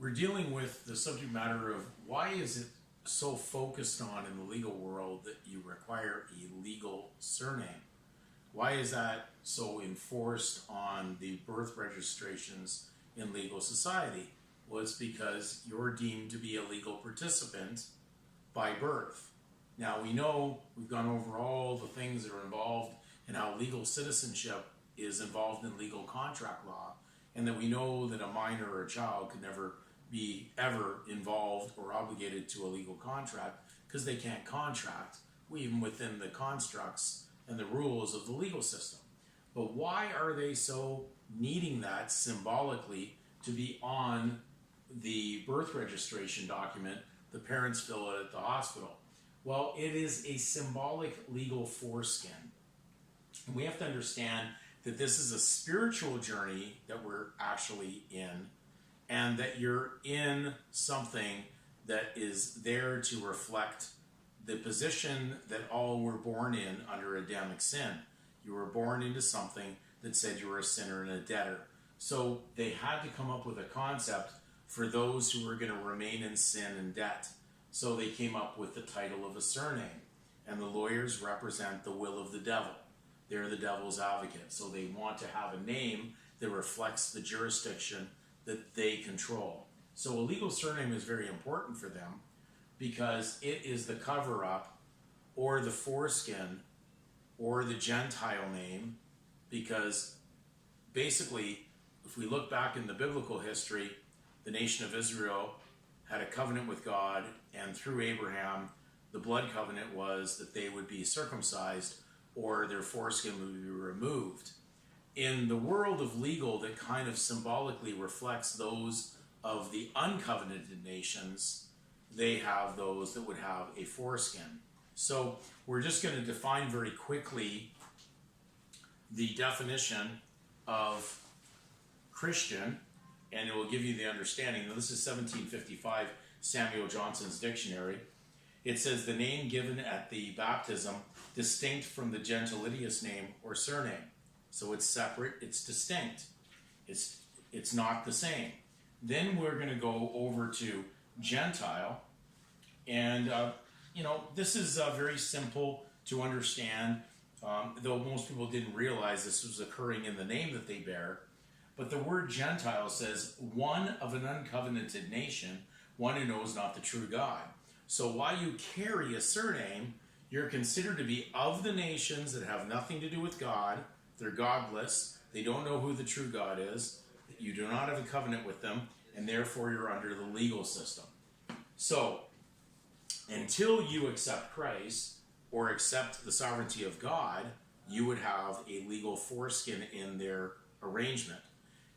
We're dealing with the subject matter of why is it so focused on in the legal world that you require a legal surname? Why is that so enforced on the birth registrations in legal society? Well, it's because you're deemed to be a legal participant by birth. Now, we know we've gone over all the things that are involved and how legal citizenship is involved in legal contract law, and that we know that a minor or a child could never be ever involved or obligated to a legal contract because they can't contract, even within the constructs and the rules of the legal system. But why are they so needing that symbolically to be on the birth registration document the parents fill out at the hospital? Well, it is a symbolic legal foreskin. And we have to understand that this is a spiritual journey that we're actually in, and that you're in something that is there to reflect the position that all were born in under Adamic sin. You were born into something that said you were a sinner and a debtor. So they had to come up with a concept for those who were going to remain in sin and debt. So they came up with the title of a surname. And the lawyers represent the will of the devil. They're the devil's advocate. So they want to have a name that reflects the jurisdiction that they control. So a legal surname is very important for them because it is the cover-up or the foreskin or the Gentile name, because basically, if we look back in the biblical history, the nation of Israel had a covenant with God, and through Abraham, the blood covenant was that they would be circumcised or their foreskin would be removed. In the world of legal, that kind of symbolically reflects those of the uncovenanted nations, they have those that would have a foreskin. So we're just going to define very quickly the definition of Christian, and it will give you the understanding. Now, this is 1755 Samuel Johnson's dictionary. It says the name given at the baptism distinct from the gentilidious name or surname. So it's separate, it's distinct. It's not the same. Then we're going to go over to Gentile, and this is very simple to understand, though most people didn't realize this was occurring in the name that they bear. But the word Gentile says one of an uncovenanted nation, one who knows not the true God. So while you carry a surname, you're considered to be of the nations that have nothing to do with God. They're godless. They don't know who the true God is. You do not have a covenant with them, and therefore you're under the legal system. So until you accept Christ or accept the sovereignty of God, you would have a legal foreskin in their arrangement.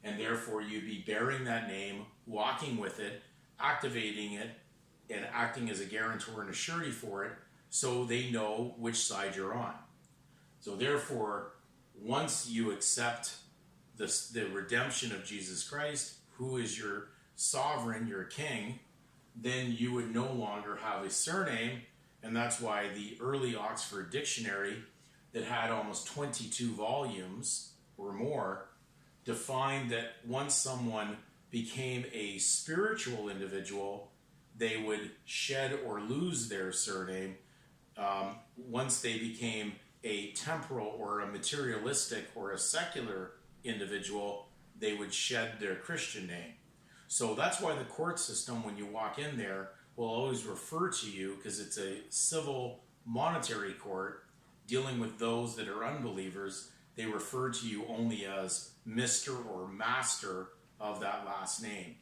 And therefore you'd be bearing that name, walking with it, activating it, and acting as a guarantor and a surety for it, so they know which side you're on. So therefore, once you accept the redemption of Jesus Christ, who is your sovereign, your king, then you would no longer have a surname. And that's why the early Oxford Dictionary, that had almost 22 volumes or more, defined that once someone became a spiritual individual, they would shed or lose their surname. Once they became a temporal or a materialistic or a secular individual, they would shed their Christian name. So that's why the court system, when you walk in there, will always refer to you, because it's a civil monetary court dealing with those that are unbelievers. They refer to you only as Mr. or Master of that last name.